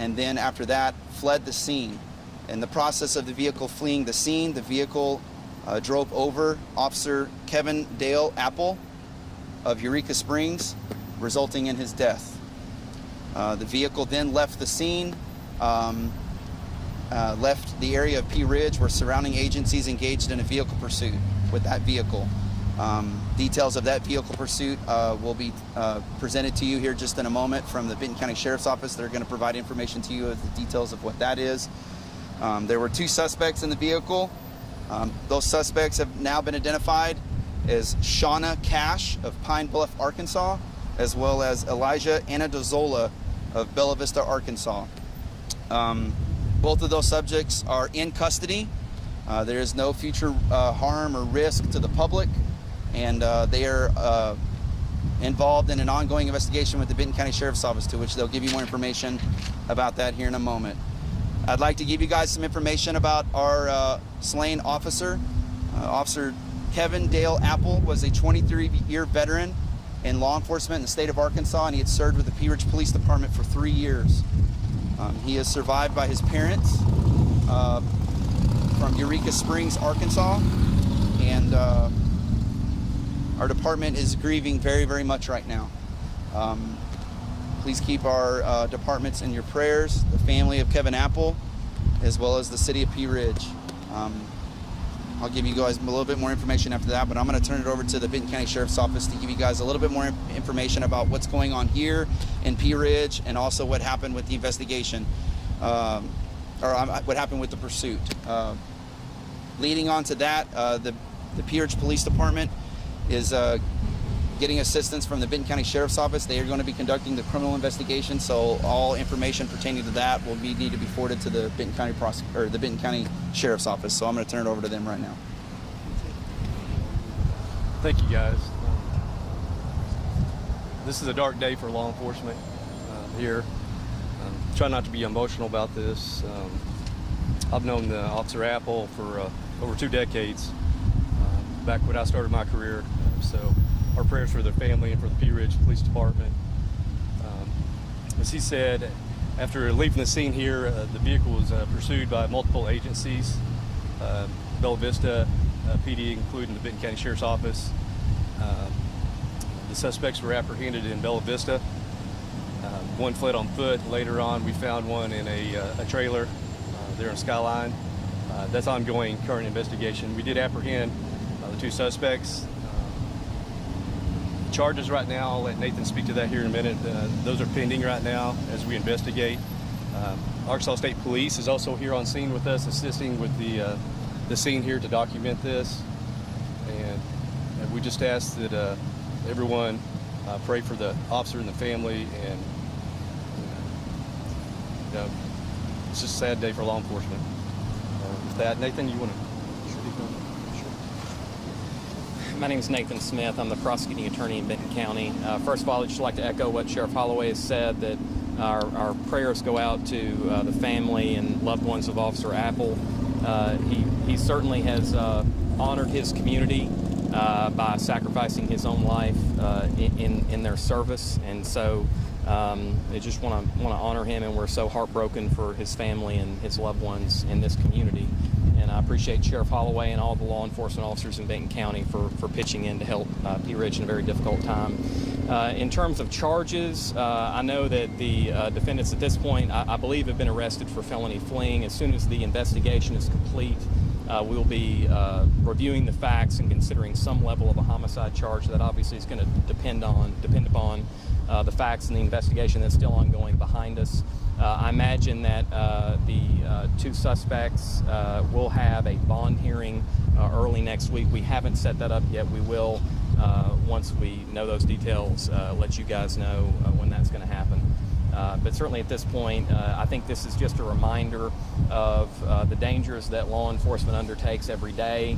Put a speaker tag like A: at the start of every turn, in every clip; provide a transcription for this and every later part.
A: and then after that fled the scene. In the process of the vehicle fleeing the scene, the vehicle drove over Officer Kevin Dale Apple of Eureka Springs, resulting in his death. The vehicle then left the scene, left the area of Pea Ridge, where surrounding agencies engaged in a vehicle pursuit with that vehicle. Details of that vehicle pursuit will be presented to you here just in a moment from the Benton County Sheriff's Office. They're going to provide information to you of the details of what that is. There were 2 suspects in the vehicle. Those suspects have now been identified as Shauna Cash of Pine Bluff, Arkansas, as well as Elijah Anadozola of Bella Vista, Arkansas. Both of those subjects are in custody. There is no future harm or risk to the public, and they are involved in an ongoing investigation with the Benton County Sheriff's Office, to which they'll give you more information about that here in a moment. I'd like to give you guys some information about our slain officer. Officer Kevin Dale Apple was a 23-year veteran in law enforcement in the state of Arkansas, and he had served with the Pea Ridge Police Department for 3 years. He is survived by his parents from Eureka Springs, Arkansas, and our department is grieving very, very much right now. Please keep our departments in your prayers, the family of Kevin Apple, as well as the city of Pea Ridge. I'll give you guys a little bit more information after that, but I'm going to turn it over to the Benton County Sheriff's Office to give you guys a little bit more information about what's going on here in Pea Ridge, and also what happened with the investigation, or what happened with the pursuit. Leading on to that, the Pea Ridge Police Department is getting assistance from the Benton County Sheriff's Office. They are going to be conducting the criminal investigation, so all information pertaining to that will need to be forwarded to the Benton County the Benton County Sheriff's Office. So I'm going to turn it over to them right now.
B: Thank you, guys. This is a dark day for law enforcement here. Try not to be emotional about this. I've known Officer Apple for over 2 decades, back when I started my career. So our prayers for their family and for the Pea Ridge Police Department. As he said, after leaving the scene here, the vehicle was pursued by multiple agencies, Bella Vista PD, including the Benton County Sheriff's Office. The suspects were apprehended in Bella Vista. One fled on foot. Later on, we found one in a trailer there in Skyline. That's ongoing current investigation. We did apprehend the 2 suspects. Charges right now, I'll let Nathan speak to that here in a minute. Those are pending right now as we investigate. Arkansas State Police is also here on scene with us, assisting with the scene here to document this. And we just ask that everyone pray for the officer and the family. And it's just a sad day for law enforcement. With that, Nathan, you want to?
C: My name is Nathan Smith. I'm the prosecuting attorney in Benton County. First of all, I'd just like to echo what Sheriff Holloway has said, that our prayers go out to the family and loved ones of Officer Apple. He certainly has honored his community by sacrificing his own life in their service, and so I just want to honor him, and we're so heartbroken for his family and his loved ones in this community. And I appreciate Sheriff Holloway and all the law enforcement officers in Benton County for pitching in to help Pea Ridge in a very difficult time. In terms of charges, I know that the defendants at this point, I believe, have been arrested for felony fleeing. As soon as the investigation is complete, we'll be reviewing the facts and considering some level of a homicide charge. That obviously is going to depend upon the facts and the investigation that's still ongoing behind us. I imagine that the 2 suspects will have a bond hearing early next week. We haven't set that up yet. We will, once we know those details, let you guys know when that's going to happen. But certainly at this point, I think this is just a reminder of the dangers that law enforcement undertakes every day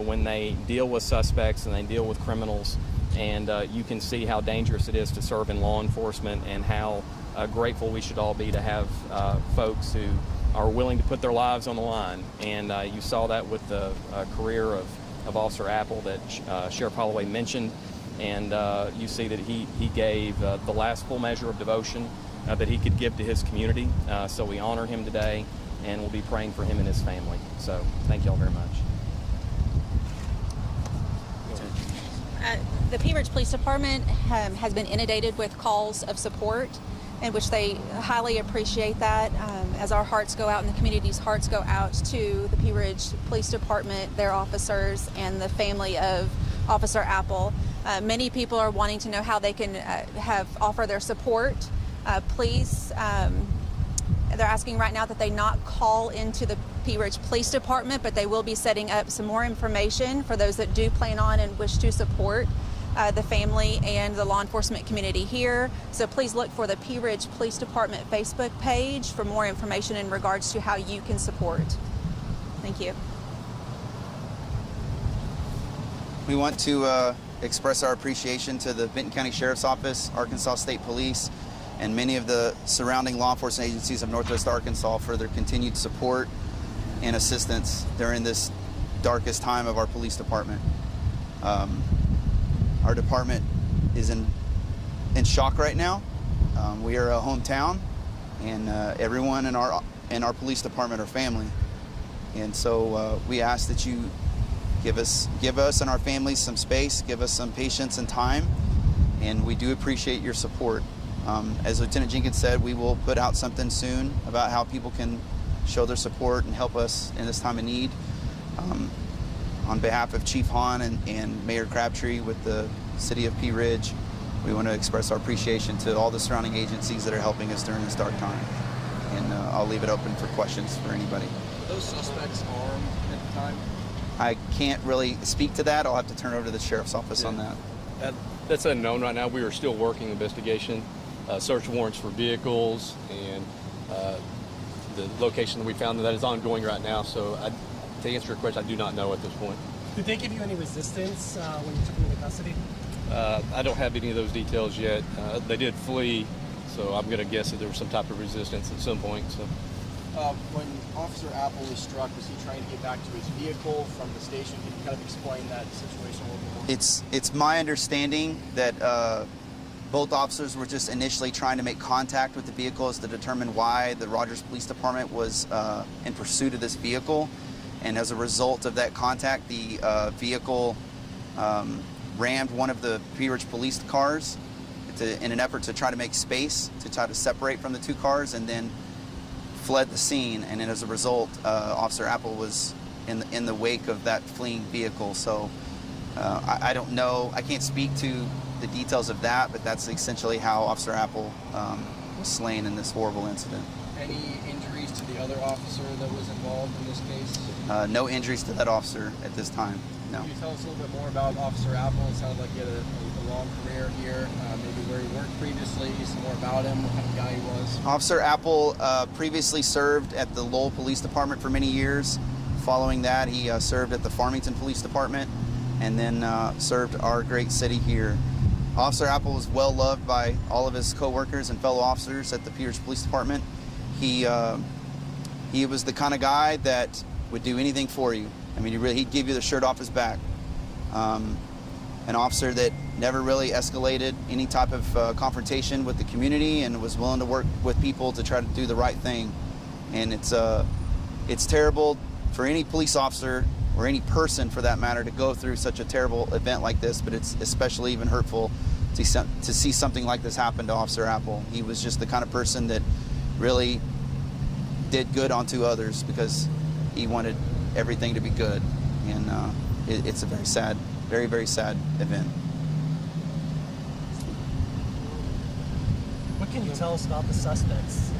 C: when they deal with suspects and they deal with criminals. And you can see how dangerous it is to serve in law enforcement, and how grateful we should all be to have folks who are willing to put their lives on the line. And you saw that with the career of Officer Apple that Sheriff Holloway mentioned. And you see that he gave the last full measure of devotion that he could give to his community. So we honor him today, and we'll be praying for him and his family. So thank you all very much.
D: The Pea Ridge Police Department has been inundated with calls of support, in which they highly appreciate that. As our hearts go out and the community's hearts go out to the Pea Ridge Police Department, their officers, and the family of Officer Apple. Many people are wanting to know how they can offer their support. Please, they're asking right now that they not call into the Pea Ridge Police Department, but they will be setting up some more information for those that do plan on and wish to support the family and the law enforcement community here. So please look for the Pea Ridge Police Department Facebook page for more information in regards to how you can support. Thank you.
A: We want to express our appreciation to the Benton County Sheriff's Office, Arkansas State Police, and many of the surrounding law enforcement agencies of Northwest Arkansas for their continued support and assistance during this darkest time of our police department. Our department is in shock right now. We are a hometown, and everyone in our police department are family. And so we ask that you give us and our families some space, give us some patience and time, and we do appreciate your support. As Lieutenant Jenkins said, we will put out something soon about how people can show their support and help us in this time of need. On behalf of Chief Hahn and Mayor Crabtree with the City of Pea Ridge, we want to express our appreciation to all the surrounding agencies that are helping us during this dark time. And I'll leave it open for questions for anybody.
E: Were those suspects armed at the time?
A: I can't really speak to that. I'll have to turn it over to the Sheriff's Office on that.
B: That's unknown right now. We are still working the investigation, search warrants for vehicles, and the location that we found that is ongoing right now. So to answer your question, I do not know at this point.
F: Did they give you any resistance when you took them into custody?
B: I don't have any of those details yet. They did flee, so I'm going to guess that there was some type of resistance at some point. So.
E: When Officer Apple was struck, was he trying to get back to his vehicle from the station? Can you kind of explain that situation a little bit more?
A: It's my understanding that both officers were just initially trying to make contact with the vehicles to determine why the Rogers Police Department was in pursuit of this vehicle. And as a result of that contact, the vehicle rammed one of the Pea Ridge police cars in an effort to try to make space, to try to separate from the two cars, and then fled the scene. And then as a result, Officer Apple was in the wake of that fleeing vehicle. So I don't know, I can't speak to the details of that, but that's essentially how Officer Apple was slain in this horrible incident.
E: Any injuries to the other officer that was involved in this case?
A: No injuries to that officer at this time, no.
E: Can you tell us a little bit more about Officer Apple? It sounded like he had a long career here, maybe where he worked previously, some more about him, what kind of guy he was.
A: Officer Apple previously served at the Lowell Police Department for many years. Following that, he served at the Farmington Police Department, and then served our great city here. Officer Apple was well loved by all of his co-workers and fellow officers at the Pea Ridge Police Department. He was the kind of guy that would do anything for you. I mean, he'd give you the shirt off his back. An officer that never really escalated any type of confrontation with the community, and was willing to work with people to try to do the right thing. And it's terrible for any police officer, or any person for that matter, to go through such a terrible event like this, but it's especially even hurtful to see something like this happen to Officer Apple. He was just the kind of person that really did good onto others because he wanted everything to be good. And it's a very sad, very, very sad event.
F: What can you tell us about the suspects?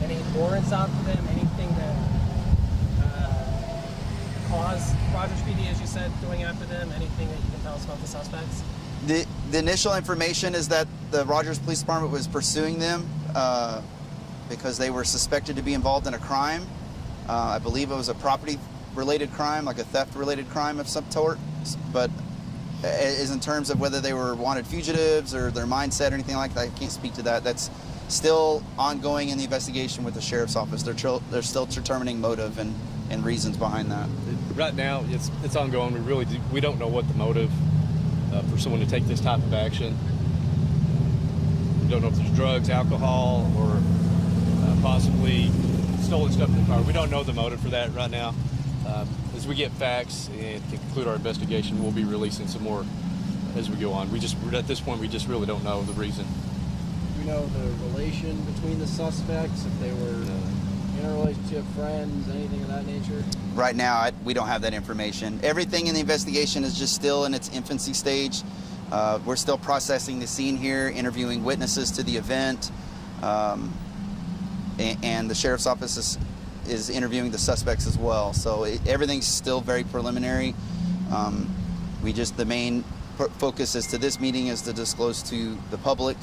F: Any warrants out for them? Anything that caused Rogers PD, as you said, going after them? Anything that you can tell us about the suspects?
A: The initial information is that the Rogers Police Department was pursuing them because they were suspected to be involved in a crime. I believe it was a property-related crime, like a theft-related crime of some sort. But as in terms of whether they were wanted fugitives or their mindset or anything like that, I can't speak to that. That's still ongoing in the investigation with the Sheriff's Office. They're still determining motive and reasons behind that.
B: Right now, it's ongoing. We don't know what the motive for someone to take this type of action. don't know if there's drugs, alcohol, or possibly stolen stuff in the car. We don't know the motive for that right now. As we get facts and to conclude our investigation, we'll be releasing some more as we go on. At this point, we just really don't know the reason.
E: Do you know the relation between the suspects, if they were in a relationship, friends, anything of that nature?
A: Right now, we don't have that information. Everything in the investigation is just still in its infancy stage. We're still processing the scene here, interviewing witnesses to the event, and the sheriff's office is interviewing the suspects as well. So everything's still very preliminary. The main focus is to this meeting is to disclose to the public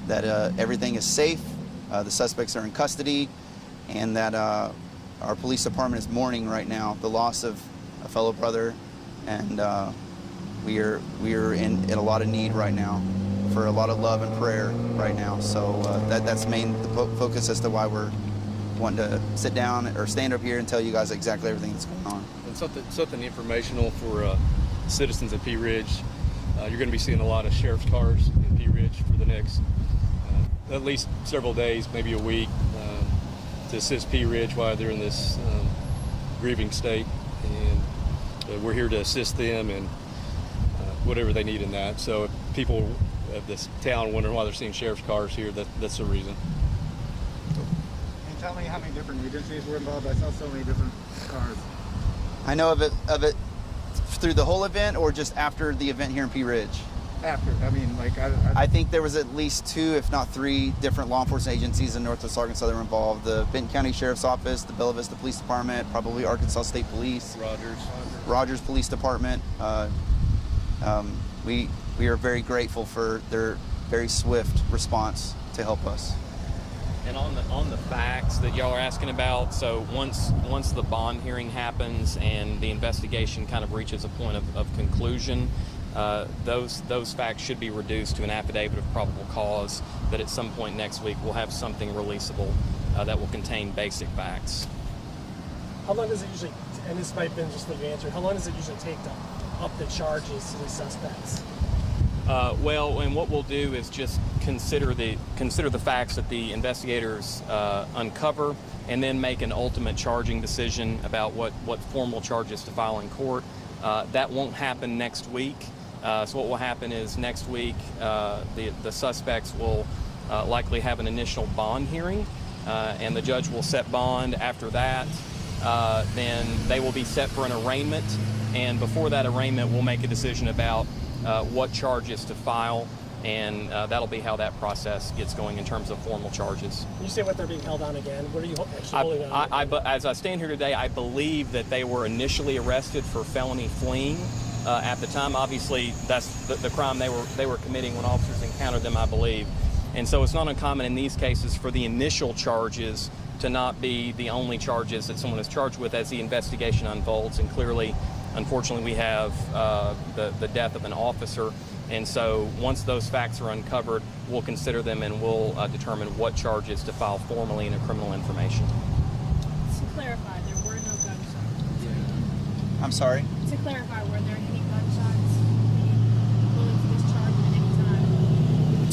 A: that everything is safe, the suspects are in custody, and that our police department is mourning right now the loss of a fellow brother, and we are in a lot of need right now for a lot of love and prayer right now. So that's the focus as to why we're wanting to sit down or stand up here and tell you guys exactly everything that's going on.
B: And something informational for citizens at Pea Ridge. You're going to be seeing a lot of sheriff's cars in Pea Ridge for the next at least several days, maybe a week, to assist Pea Ridge while they're in this grieving state. And we're here to assist them in whatever they need in that. So if people of this town wondering why they're seeing sheriff's cars here, that's the reason.
G: And tell me how many different agencies were involved. I saw so many different cars.
A: I know of it through the whole event or just after the event here in Pea Ridge?
G: After,
A: I think there was at least 2, if not 3, different law enforcement agencies in Northwest Arkansas that were involved. The Benton County Sheriff's Office, the Bella Vista Police Department, probably Arkansas State Police, Rogers Police Department. We are very grateful for their very swift response to help us.
C: And on the facts that y'all are asking about, so once the bond hearing happens and the investigation kind of reaches a point of conclusion, those facts should be reduced to an affidavit of probable cause that at some point next week we'll have something releasable that will contain basic facts.
F: How long does it usually, and this might have been just what you answered, how long does it usually take to up the charges to the suspects?
C: Well, and what we'll do is just consider the facts that the investigators uncover, and then make an ultimate charging decision about what formal charges to file in court. That won't happen next week. So what will happen is next week the suspects will likely have an initial bond hearing, and the judge will set bond. After that, then they will be set for an arraignment, and before that arraignment, we'll make a decision about what charges to file, and that'll be how that process gets going in terms of formal charges.
F: Can you say what they're being held on again? What are you actually holding on?
C: As I stand here today, I believe that they were initially arrested for felony fleeing. At the time, obviously, that's the crime they were committing when officers encountered them, I believe. And so it's not uncommon in these cases for the initial charges to not be the only charges that someone is charged with as the investigation unfolds. And clearly, unfortunately, we have the death of an officer. And so once those facts are uncovered, we'll consider them and we'll determine what charges to file formally in a criminal information.
H: To clarify, there were no gunshots.
A: I'm sorry?
H: To clarify, were there any gunshots, any bullets discharged at any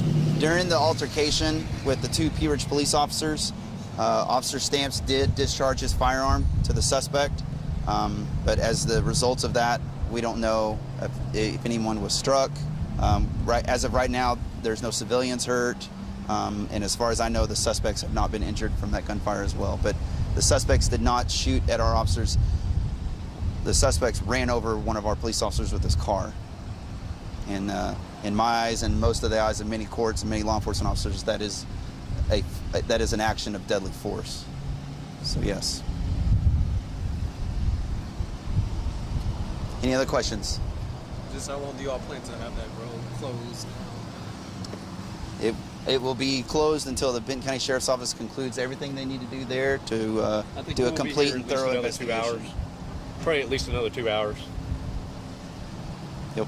H: time?
A: During the altercation with the 2 Pea Ridge police officers, Officer Stamps did discharge his firearm to the suspect, but as the results of that, we don't know if anyone was struck. As of right now, there's no civilians hurt, and as far as I know, the suspects have not been injured from that gunfire as well. But the suspects did not shoot at our officers. The suspects ran over one of our police officers with his car. And in my eyes, and most of the eyes of many courts and many law enforcement officers, that is an action of deadly force. So yes. Any other questions?
I: Just how long do you all plan to have that road closed?
A: It will be closed until the Benton County Sheriff's Office concludes everything they need to do there to do a complete and thorough investigation.
B: 2 hours. Probably at least another 2 hours.
A: Yep.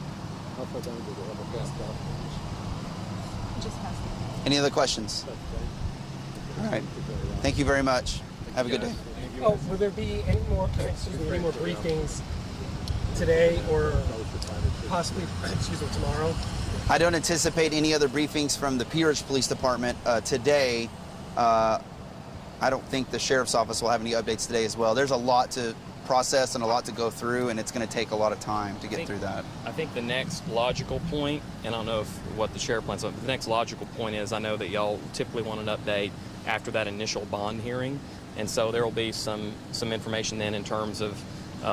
G: How far down did they have a fast stop?
H: Just past the
A: Any other questions? All right. Thank you very much. Have a good day.
F: Oh, will there be any more briefings today or possibly, tomorrow?
A: I don't anticipate any other briefings from the Pea Ridge Police Department today. I don't think the Sheriff's Office will have any updates today as well. There's a lot to process and a lot to go through, and it's going to take a lot of time to get through that.
C: I think the next logical point, and I don't know what the sheriff plans on, but the next logical point is I know that y'all typically want an update after that initial bond hearing, and so there will be some information then in terms of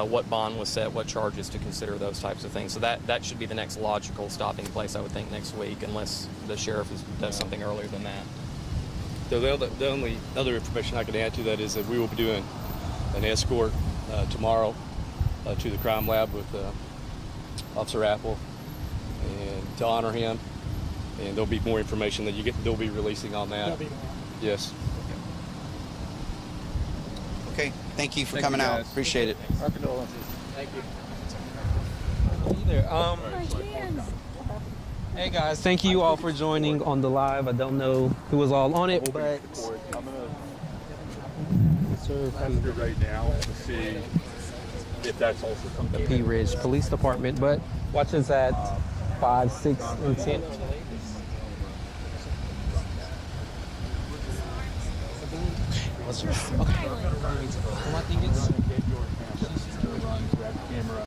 C: what bond was set, what charges to consider, those types of things. So that should be the next logical stopping place, I would think, next week, unless the sheriff does something earlier than that.
B: The only other information I can add to that is that we will be doing an escort tomorrow to the crime lab with Officer Apple, and to honor him. And there'll be more information that they'll be releasing on that.
F: That'll be more.
B: Yes.
A: Okay, thank you for coming out. Appreciate it.
G: Our condolences.
E: Thank you.
I: Hey there. Hey guys, thank you all for joining on the live. I don't know who was all on it, but
G: I'm gonna right now to see if that's also something.
I: Pea Ridge Police Department. But watch us at 5, 6, and 10.
G: What's your? Okay. Well, I think it's. Grab the camera.